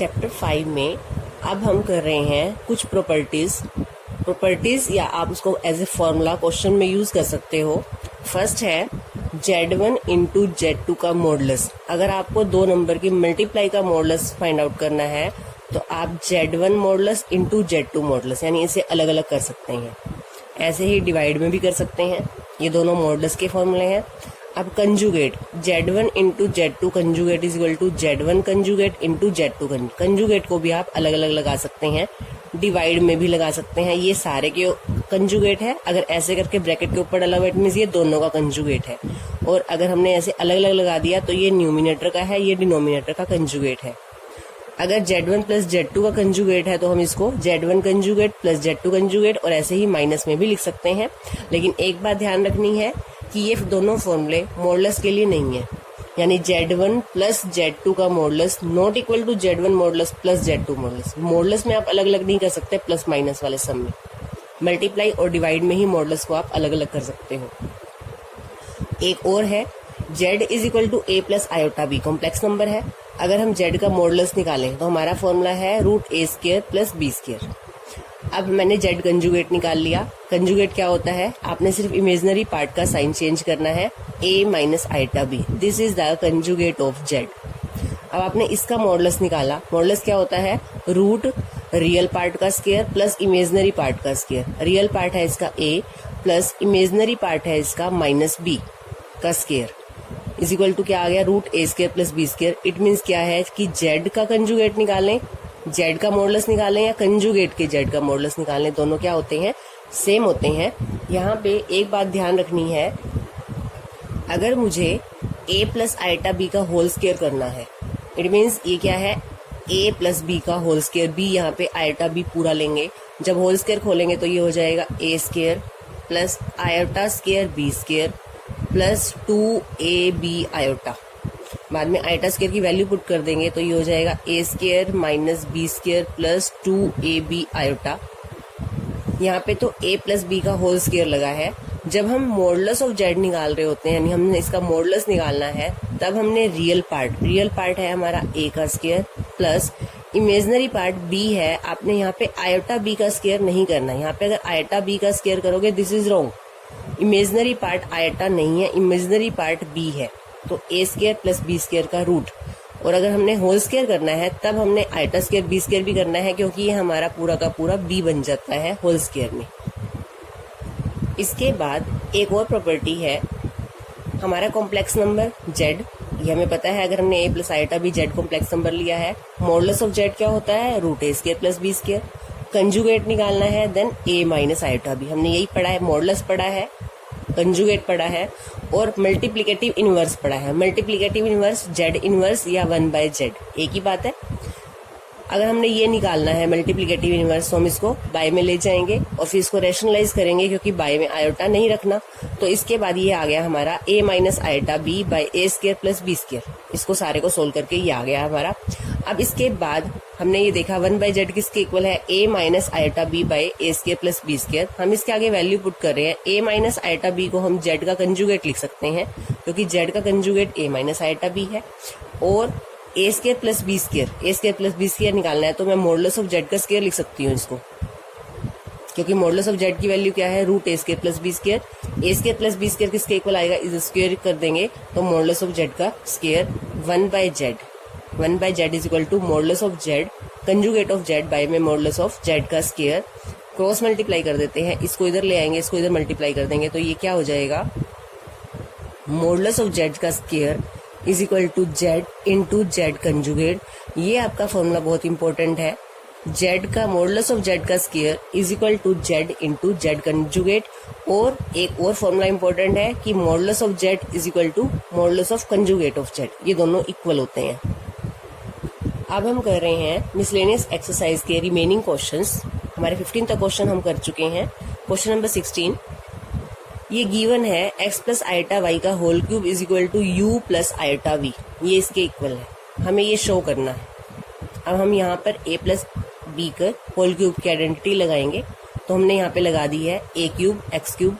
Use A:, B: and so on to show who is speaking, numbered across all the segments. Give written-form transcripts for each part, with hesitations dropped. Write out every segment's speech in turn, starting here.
A: Chapter 5 में अब हम कर रहे हैं कुछ प्रॉपर्टीज या आप उसको एज ए फॉर्मूला क्वेश्चन में यूज कर सकते हो। फर्स्ट है Z1 इंटू Z2 का मॉडुलस। अगर आपको दो नंबर की मल्टीप्लाई का मॉडुलस फाइंड आउट करना है तो आप Z1 modulus into Z2 modulus यानी इसे अलग अलग कर सकते हैं। ऐसे ही डिवाइड में भी कर सकते हैं, ये दोनों मॉडुलस के फॉर्मूले हैं। अब conjugate Z1 into Z2 conjugate is equal to Z1 conjugate into Z2 conjugate को भी आप अलग अलग लगा सकते हैं, डिवाइड में भी लगा सकते हैं। ये सारे के कंजुगेट है। अगर ऐसे करके ब्रैकेट के ऊपर डाला हुआ इट मींस ये दोनों का कंजुगेट है, और अगर हमने ऐसे अलग अलग लगा दिया तो ये न्यूमिनेटर का है, ये डिनोमिनेटर का कंजुगेट है। अगर Z1 प्लस Z2 का कंजुगेट है तो हम इसको Z1 conjugate plus Z2 conjugate और ऐसे ही माइनस में भी लिख सकते हैं। लेकिन एक बात ध्यान रखनी है कि ये दोनों फॉर्मूले मॉडुलस के लिए नहीं है, यानी Z1 प्लस Z2 का modulus not equal to Z1 modulus plus Z2 modulus. Modulus में आप अलग अलग नहीं कर सकते, प्लस माइनस वाले सम में। मल्टीप्लाई और डिवाइड में ही मॉडुलस को आप अलग अलग कर सकते हो। एक और है Z is equal to A plus iota B, complex number है। अगर हम Z का मॉडुलस निकालें तो हमारा फॉर्मूला है root A square plus B square. अब मैंने Z कंजुगेट निकाल लिया। कंजुगेट क्या होता है, आपने सिर्फ इमेजिनरी पार्ट का साइन चेंज करना है, A minus iota B, this is the conjugate of Z। अब आपने इसका मॉडुलस निकाला। मॉडुलस क्या होता है, रूट रियल पार्ट का स्क्वायर प्लस इमेजिनरी पार्ट का स्क्वायर। रियल पार्ट है इसका A प्लस इमेजिनरी पार्ट है इसका माइनस B का स्क्वायर इज इक्वल टू क्या आ गया, root A square plus B square. It means क्या है कि Z का कंजुगेट निकालें, Z का मॉडुलस निकालें या कंजुगेट के Z का मॉडुलस निकालें, दोनों क्या होते हैं, सेम होते हैं। यहाँ पे एक बात ध्यान रखनी है, अगर मुझे A प्लस आयोटा B का होल स्क्वायर करना है, इट मीन्स ये क्या है, A प्लस B का होल स्क्वायर। B यहाँ पे आयोटा B पूरा लेंगे, जब होल स्क्वायर खोलेंगे तो ये हो जाएगा A square plus iota square B square plus 2AB iota. बाद में आयोटा स्क्वायर की वैल्यू पुट कर देंगे तो ये हो जाएगा A square minus B square plus 2AB iota. यहाँ पे तो A प्लस B का होल स्क्वायर लगा है। जब हम मॉडुलस ऑफ Z निकाल रहे होते हैं, यानी हमने इसका मॉडुलस निकालना है, तब हमने रियल पार्ट है हमारा A का square plus imaginary part B है। आपने यहाँ पे आयोटा B का स्क्वायर नहीं करना। यहाँ पे अगर आयोटा B का स्क्वायर करोगे this is wrong. Imaginary part iota नहीं है, इमेजिनरी पार्ट B है, तो A square plus B square का रूट। और अगर हमने होल स्क्वायर करना है तब हमने आयोटा स्क्वायर B स्क्वायर भी करना है, क्योंकि ये हमारा पूरा का पूरा B बन जाता है होल स्क्वायर में। इसके बाद एक और प्रॉपर्टी है हमारा कॉम्प्लेक्स नंबर Z। ये हमें पता है, अगर हमने A plus iota B Z complex number लिया है, मॉडुलस ऑफ Z क्या होता है, root A square plus B square. Conjugate निकालना है, then A minus iota B। हमने यही पढ़ा है, मॉडुलस पढ़ा है, कंजुगेट पढ़ा है और मल्टीप्लिकेटिव इनवर्स पढ़ा है। मल्टीप्लिकेटिव इनवर्स Z इनवर्स या 1/Z एक ही बात है। अगर हमने ये निकालना है मल्टीप्लिकेटिव इनवर्स तो हम इसको बाय में ले जाएंगे और फिर इसको रैशनलाइज करेंगे, क्योंकि बाय में आयोटा नहीं रखना। तो इसके बाद ये आ गया हमारा A minus iota B by A square plus B square. इसको सारे को सोल्व करके ये आ गया हमारा। अब इसके बाद हमने ये देखा 1/Z किसके इक्वल है, A minus iota B by A square plus B square. हम इसके आगे वैल्यू पुट कर रहे हैं। A माइनस आयोटा B को हम Z का कंजुगेट लिख सकते हैं, क्योंकि Z का conjugate A minus iota B है। और A square plus B square निकालना है तो मैं मॉडुलस ऑफ Z का स्क्वायर लिख सकती हूँ इसको, क्योंकि मॉडुलस ऑफ Z की वैल्यू क्या है, root A square plus B square. A square plus B square किसके इक्वल आएगा, इस स्क्वायर कर देंगे तो मॉडुलस ऑफ Z का square 1/Z is equal to modulus of Z conjugate of Z bye में मॉडुलस ऑफ Z का square. Cross multiply कर देते हैं, इसको इधर ले आएंगे, इसको इधर मल्टीप्लाई कर देंगे तो ये क्या हो जाएगा, मॉडुलस ऑफ Z का square is equal to Z into Z conjugate. ये आपका फॉर्मूला बहुत इंपॉर्टेंट है। Z का मॉडुलस ऑफ Z का square is equal to Z into Z conjugate. और एक और फॉर्मूला इंपॉर्टेंट है कि modulus of Z is equal to modulus of conjugate of Z, ये दोनों इक्वल होते हैं। अब हम कर रहे हैं मिसलेनियस एक्सरसाइज के रिमेनिंग क्वेश्चंस। हमारे 15 तक क्वेश्चन हम कर चुके हैं। क्वेश्चन नंबर 16, ये गिवन है x प्लस आयोटा y का whole cube is equal to u plus iota v, ये इसके इक्वल है, हमें ये शो करना है। अब हम यहाँ पर a प्लस b का होल क्यूब की आइडेंटिटी लगाएंगे, तो हमने यहाँ पे लगा दी है a cube x cube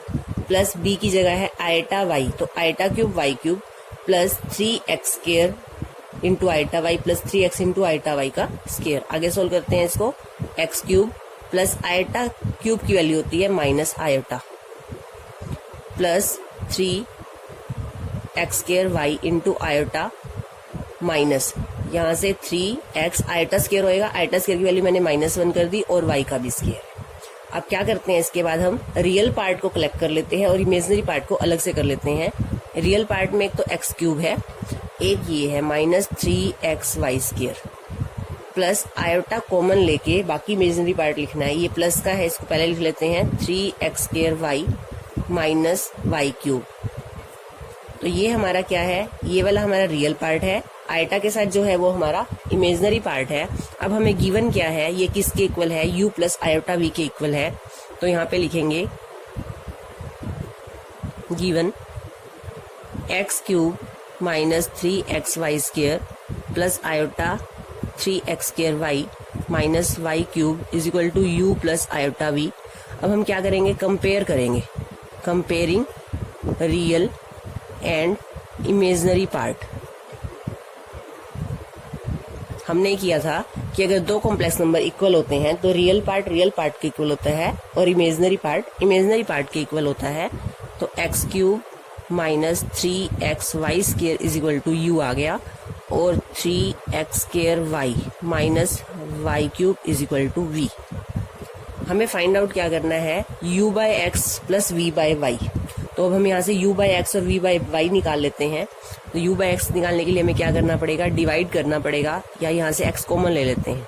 A: plus b की जगह है आयोटा y, तो iota cube y cube plus 3x square into iota y plus 3x into iota y का स्केयर। आगे सोल्व करते हैं इसको। X cube plus iota cube की वैल्यू होती है minus iota plus 3x square y into iota minus यहाँ से 3x आइटा स्केयर होएगा, आइटा स्केयर की वैल्यू मैंने -1 कर दी और y का भी स्केयर। अब क्या करते हैं, इसके बाद हम रियल पार्ट को कलेक्ट कर लेते हैं और इमेजिनरी पार्ट को अलग से कर लेते हैं। रियल पार्ट में एक तो x क्यूब है, एक ये है -3xy square plus iota common लेके बाकी इमेजिनरी पार्ट लिखना है। ये प्लस का है, इसको पहले लिख लेते हैं 3x square y minus y cube. तो ये हमारा क्या है, ये वाला हमारा रियल पार्ट है, आइटा के साथ जो है वो हमारा इमेजिनरी पार्ट है। अब हमें गिवन क्या है, ये किसके इक्वल है, u प्लस आयोटा v के इक्वल है। तो यहाँ पे लिखेंगे given x cube minus 3xy square plus iota 3x square y minus y cube is equal to u plus iota v। अब हम क्या करेंगे, कंपेयर करेंगे, comparing real and imaginary part. हमने किया था कि अगर दो कॉम्प्लेक्स नंबर इक्वल होते हैं तो रियल पार्ट के इक्वल होता है और इमेजिनरी पार्ट के इक्वल होता है। तो x cube minus 3xy square is equal to u आ गया और 3x square y minus y cube is equal to v. हमें फाइंड आउट क्या करना है, u by x plus v by y. तो अब हम यहाँ से u बाय एक्स और v बाय वाई निकाल लेते हैं। तो u बाय एक्स निकालने के लिए हमें क्या करना पड़ेगा, डिवाइड करना पड़ेगा, या यहाँ से x कॉमन ले लेते हैं।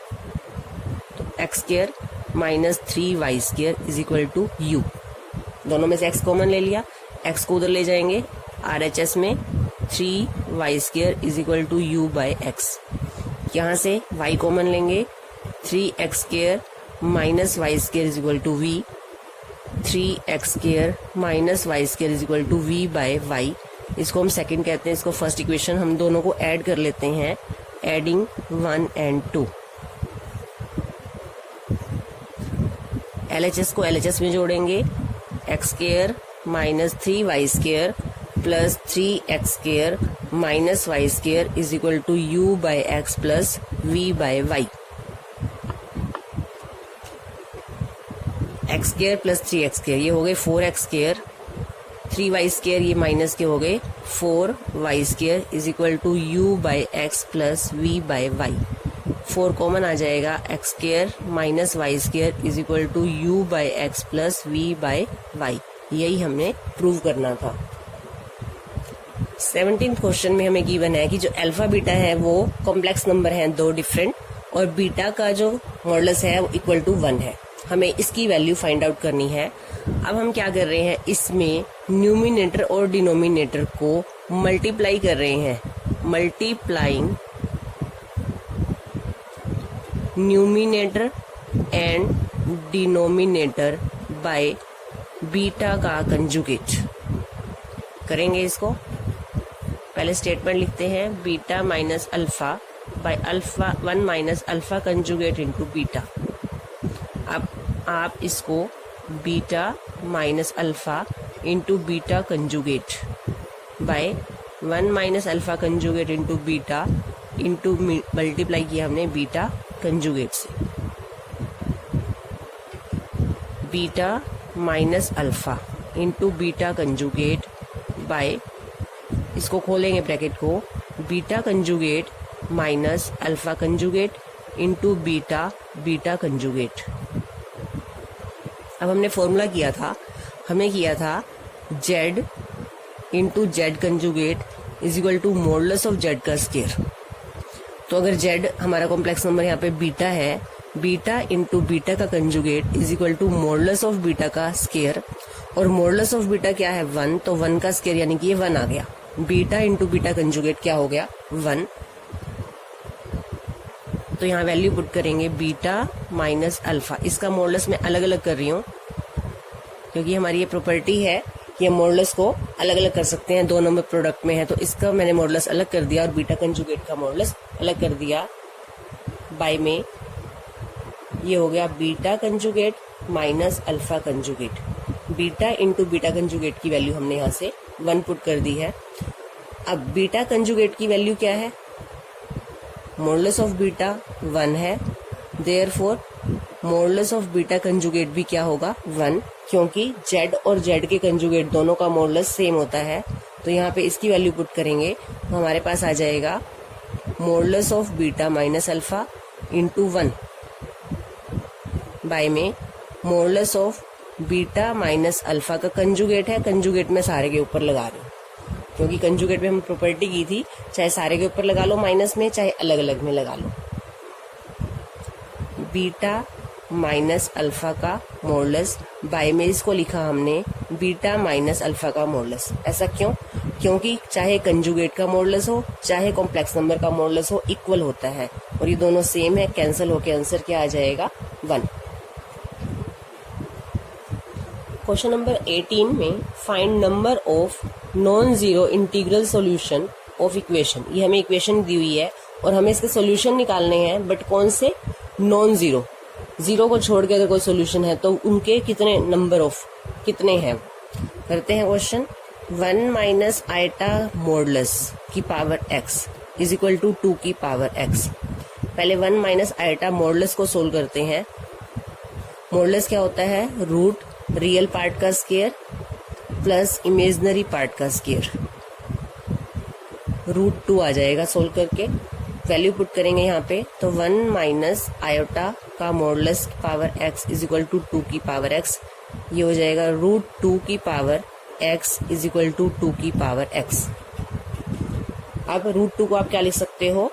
A: तो x square minus 3y square is equal to u। दोनों में से x कॉमन ले लिया, x को उधर ले जाएंगे RHS में 3y square is equal to u by x. यहाँ से y कॉमन लेंगे, 3x square minus y square is equal to v, 3x square minus y square is equal to v by y. इसको हम second कहते हैं, इसको first equation. हम दोनों को ऐड कर लेते हैं, एडिंग 1 and 2। LHS को LHS में जोड़ेंगे, x square minus 3y square plus 3x square minus y square is equal to u by x plus v by y. x square plus 3x square ये हो गए 4x square, 3y square ये minus के हो गए 4y square is equal to u by x plus v by y. 4 common आ जाएगा, x square minus y square is equal to u by x plus v by y. यही हमने prove करना था। 17th क्वेश्चन में हमें given है कि जो अल्फा बीटा है वो कॉम्प्लेक्स नंबर हैं दो डिफरेंट, और बीटा का जो मॉडुलस है वो इक्वल टू 1 है। हमें इसकी वैल्यू फाइंड आउट करनी है। अब हम क्या कर रहे हैं, इसमें न्यूमिनेटर और डिनोमिनेटर को मल्टीप्लाई कर रहे हैं, multiplying numerator and denominator by beta का कंजुगेट करेंगे। इसको पहले स्टेटमेंट लिखते हैं, beta minus alpha by alpha 1 minus alpha conjugate into beta. अब आप इसको beta minus alpha into beta conjugate by 1 minus alpha conjugate into beta into multiply किया हमने बीटा कंजुगेट से। Beta minus alpha into beta conjugate by, इसको खोलेंगे bracket को, beta conjugate minus alpha conjugate into beta beta conjugate. अब हमने formula किया था, हमने किया था z into z conjugate is equal to modulus of z का स्केयर। तो अगर z हमारा कॉम्प्लेक्स नंबर यहाँ पे बीटा है, बीटा इंटू बीटा का conjugate is equal to modulus of beta का स्केयर, और मॉडुलस ऑफ बीटा क्या है 1, तो 1 का स्केयर यानी कि ये 1 आ गया। बीटा इंटू बीटा कंजुगेट क्या हो गया 1। तो यहाँ वैल्यू पुट करेंगे बीटा माइनस अल्फा। इसका मॉडुलस मैं अलग अलग कर रही हूँ क्योंकि हमारी ये प्रॉपर्टी है कि हम मॉडुलस को अलग अलग कर सकते हैं, दोनों में प्रोडक्ट में है। तो इसका मैंने मॉडुलस अलग कर दिया और बीटा कंजुगेट का मॉडुलस अलग कर दिया। बाय में ये हो गया beta conjugate minus alpha conjugate. Beta into beta conjugate की वैल्यू हमने यहाँ से 1 पुट कर दी है। अब बीटा कंजुगेट की वैल्यू क्या है, मॉडुलस ऑफ बीटा 1 है, therefore modulus of beta conjugate भी क्या होगा 1, क्योंकि z और z के कंजुगेट दोनों का मॉडुलस सेम होता है। तो यहाँ पे इसकी वैल्यू पुट करेंगे तो हमारे पास आ जाएगा modulus of beta minus alpha into 1 by में modulus of beta minus alpha का कंजुगेट है, कंजुगेट में सारे के ऊपर लगा रहे हैं क्योंकि कंजुगेट में हम प्रॉपर्टी की थी, चाहे सारे के ऊपर लगा लो माइनस में, चाहे अलग अलग में लगा लो। बीटा माइनस अल्फा का मॉडुलस बाय में इसको लिखा हमने बीटा माइनस अल्फा का मॉडुलस। ऐसा क्यों? क्योंकि चाहे कंजुगेट का मॉडुलस हो चाहे कॉम्प्लेक्स नंबर का मॉडुलस हो, इक्वल होता है और ये दोनों सेम है, कैंसिल होके आंसर क्या आ जाएगा 1। क्वेश्चन नंबर 18 में find number of non zero integral solution of equation. ये हमें इक्वेशन दी हुई है और हमें इसके सॉल्यूशन निकालने हैं, बट कौन से? Non zero. जीरो को छोड़ के अगर कोई सॉल्यूशन है तो उनके कितने नंबर ऑफ कितने हैं। करते हैं क्वेश्चन। 1 माइनस आइटा मॉडुलस की power x is equal to 2 की पावर x। पहले 1 माइनस आइटा मॉडुलस को सोल्व करते हैं। मॉडुलस क्या होता है? रूट रियल पार्ट का स्क्वायर प्लस इमेजिनरी पार्ट का स्क्वायर। रूट 2 आ जाएगा सोल्व करके, वैल्यू पुट करेंगे यहाँ पे तो 1 माइनस आयोटा का modulus power x is equal to 2 की पावर x, ये हो जाएगा रूट 2 की power x is equal to 2 की पावर x। अब रूट 2 को आप क्या लिख सकते हो?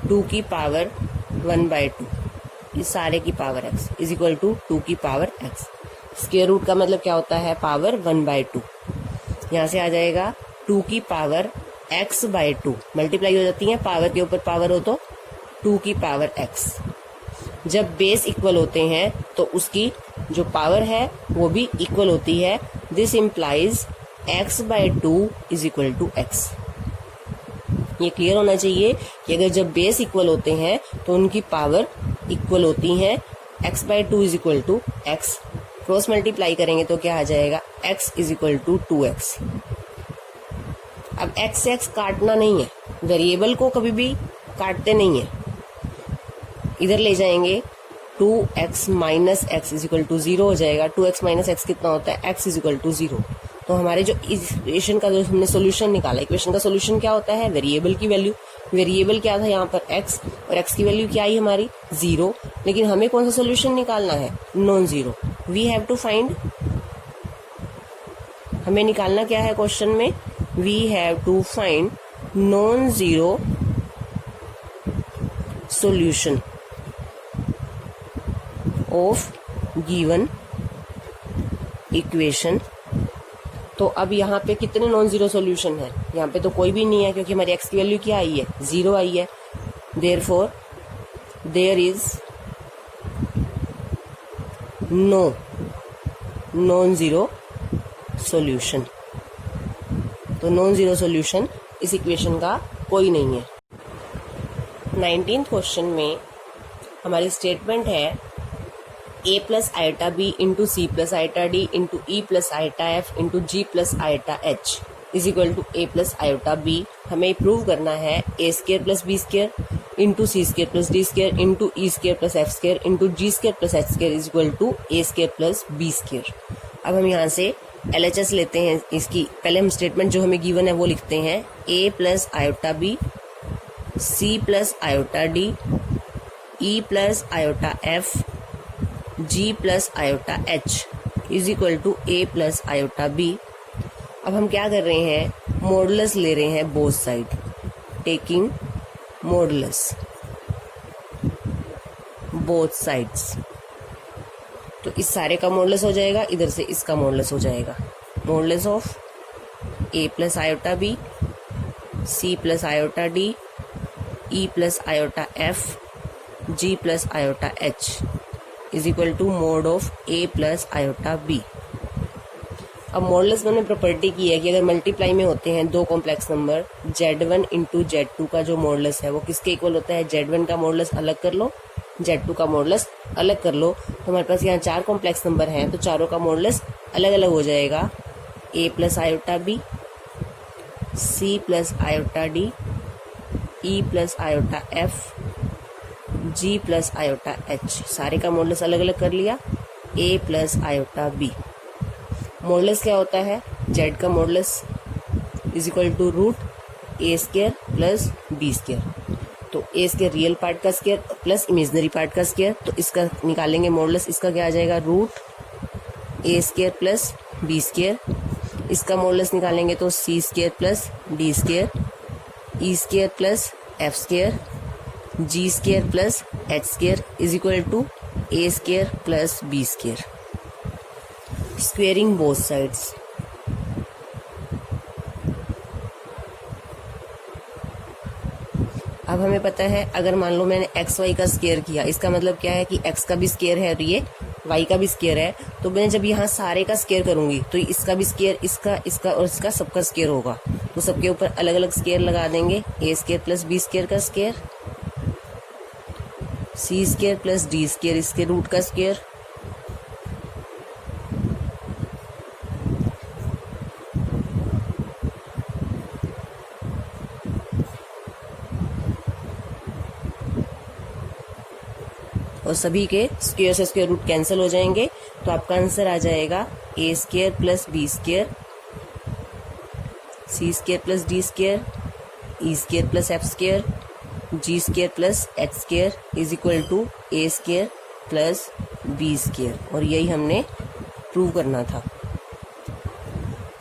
A: 2 की पावर 1/2, इस सारे की power x is equal to 2 की पावर x। स्क्वायर रूट का मतलब क्या होता है? पावर 1/2। यहाँ से आ जाएगा 2 की पावर x/2, मल्टीप्लाई हो जाती है, पावर के ऊपर पावर हो तो 2 की पावर x। जब बेस इक्वल होते हैं तो उसकी जो पावर है वो भी इक्वल होती है। This implies x/2 is equal to x। ये क्लियर होना चाहिए कि अगर जब बेस इक्वल होते हैं तो उनकी पावर इक्वल होती है। x/2 is equal to x, cross multiply करेंगे तो क्या आ जाएगा? x is equal to 2x। अब x से x काटना नहीं है, वेरिएबल को कभी भी काटते नहीं है, इधर ले जाएंगे 2x minus x is equal to 0 हो जाएगा। 2x माइनस एक्स कितना होता है? x is equal to 0। तो हमारे जो इक्वेशन का जो हमने सोल्यूशन निकाला, इक्वेशन का सोल्यूशन क्या होता है? वेरिएबल की वैल्यू। वेरिएबल क्या था यहाँ पर? x, और x की वैल्यू क्या आई हमारी? 0। लेकिन हमें कौन सा सोल्यूशन निकालना है? Non zero. We have to find, हमें निकालना क्या है क्वेश्चन में? We have to find non zero solution of given equation. तो अब यहाँ पे कितने नॉन जीरो सॉल्यूशन है? यहाँ पे तो कोई भी नहीं है क्योंकि हमारी x की वैल्यू क्या आई है? 0 आई है। Therefore there is no non zero solution. तो नॉन जीरो सॉल्यूशन इस इक्वेशन का कोई नहीं है। 19th क्वेश्चन में हमारी स्टेटमेंट है a plus iota b into c plus iota d into e plus iota f into g plus iota h is equal to a plus iota b. हमें prove करना है a square plus b square into c square plus d square into e square plus f square into g square plus h square is equal to a square plus b square. अब हम यहाँ से LHS लेते हैं इसकी। पहले हम statement जो हमें गिवन है वो लिखते हैं a plus iota b, c plus iota d, e plus iota f, g plus iota h is equal to a plus iota b. अब हम क्या कर रहे हैं? मॉडुलस ले रहे हैं both side, taking modulus both sides. तो इस सारे का मॉडुलस हो जाएगा, इधर से इसका मॉडुलस हो जाएगा। Modulus of a plus iota b, c plus iota d, e plus iota f, g plus iota h is equal to mod of a plus iota b. अब मॉडुलस मैंने प्रॉपर्टी की है कि अगर मल्टीप्लाई में होते हैं दो complex number, z1 into z2 का जो मॉडुलस है वो किसके इक्वल होता है? z1 का मॉडुलस अलग कर लो, z2 का मॉडुलस अलग कर लो। तो हमारे पास यहाँ 4 कॉम्प्लेक्स नंबर हैं तो चारों का मॉडुलस अलग अलग हो जाएगा। a plus iota b, c plus iota d, e plus iota f g plus iota h, सारे का मॉडुलस अलग अलग कर लिया, a plus iota b. Modulus क्या होता है, जेड का modulus is equal to root a square plus b square. तो ए स्क्वायर रियल पार्ट का स्क्वायर प्लस इमेजिनरी पार्ट का स्क्वायर, तो इसका निकालेंगे मॉडुलस, इसका क्या आ जाएगा root a square plus b square. इसका मॉडुलस निकालेंगे तो c square plus d square, e square plus f square, g square plus h square is equal to a square plus b square. Squaring both sides. अब हमें पता है अगर मान लो मैंने एक्स वाई का स्क्वायर किया, इसका मतलब क्या है कि एक्स का भी स्क्वायर है और ये वाई का भी स्क्वायर है, तो मैं जब यहाँ सारे का स्क्वायर करूंगी तो इसका भी स्क्वायर, इसका और इसका सबका स्क्वायर होगा, तो सबके ऊपर अलग अलग स्क्वायर लगा देंगे। ए स्क्वायर प्लस बी स्क्वायर का square, c square plus d square इसके रूट का स्क्वायर, और सभी के स्क्वायर से स्क्वायर रूट कैंसिल हो जाएंगे, तो आपका आंसर आ जाएगा a square plus b square, c square plus d square, e square plus f square, g square plus h square is equal to a square plus b square. और यही हमने prove करना था।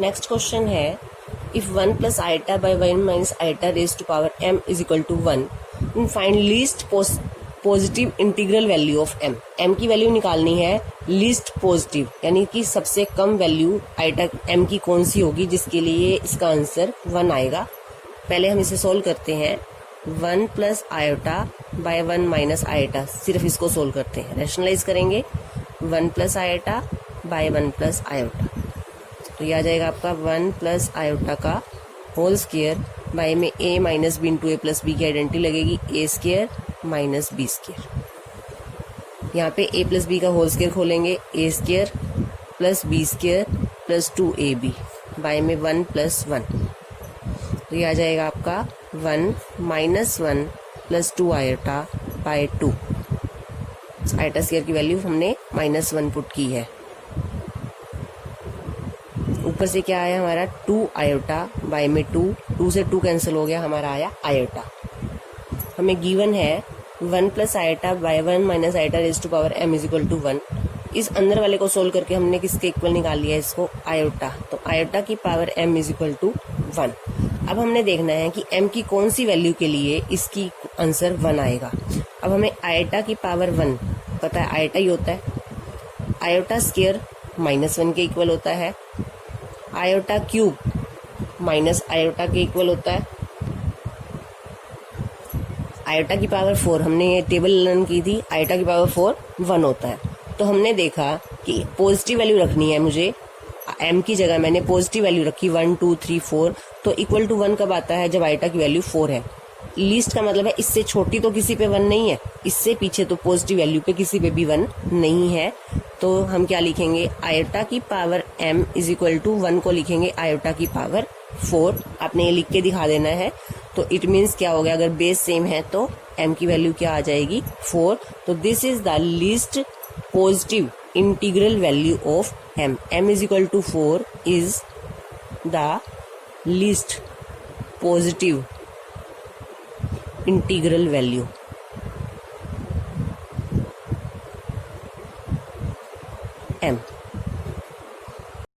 A: नेक्स्ट क्वेश्चन है, if 1 plus iota by 1 minus iota raise to power m is equal to 1, find least positive integral value of m। m की value निकालनी है least positive, यानी कि सबसे कम वैल्यू आइटा m की कौन सी होगी जिसके लिए इसका आंसर 1 आएगा। पहले हम इसे सोल्व करते हैं। 1 plus iota by 1 minus iota, सिर्फ इसको सोल्व करते हैं, रैशनलाइज करेंगे। 1 plus iota by 1 plus iota, तो यह आ जाएगा आपका 1 प्लस आयोटा का होल स्क्वायर बाय में a minus b into a plus b की आइडेंटिटी लगेगी, a square minus b square. यहाँ पे a प्लस बी का होल स्क्वायर खोलेंगे, a square plus b square plus 2ab by में 1 plus 1, तो यह आ जाएगा आपका 1 minus 1 plus 2 iota by 2। Iota square की वैल्यू हमने -1 पुट की है। ऊपर से क्या आया हमारा 2 आयोटा बाय में 2 से 2 कैंसिल हो गया, हमारा आया आयोटा। हमें गिवन है 1 plus iota by 1 minus iota raise to power m is equal to 1। इस अंदर वाले को सोल्व करके हमने किसके इक्वल निकाल लिया, इसको आयोटा, तो आयोटा की power m is equal to 1। अब हमने देखना है कि m की कौन सी वैल्यू के लिए इसकी आंसर 1 आएगा। अब हमें आयोटा की पावर 1 पता है, आयोटा ही होता है, आयोटा स्क्वायर -1 के इक्वल होता है, आयोटा क्यूब माइनस आयोटा के इक्वल होता है, आयोटा की पावर 4 हमने ये टेबल लर्न की थी, आयोटा की पावर 4 1 होता है। तो हमने देखा कि पॉजिटिव वैल्यू रखनी है मुझे, m की जगह मैंने पॉजिटिव वैल्यू रखी 1 2 3 4, तो इक्वल टू 1 कब आता है, जब आयोटा की वैल्यू 4 है। लीस्ट का मतलब है इससे छोटी तो किसी पे 1 नहीं है, इससे पीछे तो पॉजिटिव वैल्यू पे किसी पे भी 1 नहीं है। तो हम क्या लिखेंगे, आयोटा की power m is equal to 1 को लिखेंगे आयोटा की पावर 4। आपने ये लिख के दिखा देना है। तो इट मीन्स क्या हो गया, अगर बेस सेम है तो m की वैल्यू क्या आ जाएगी 4। तो this is the least positive integral value of m। m is equal to 4 is the least positive integral value m।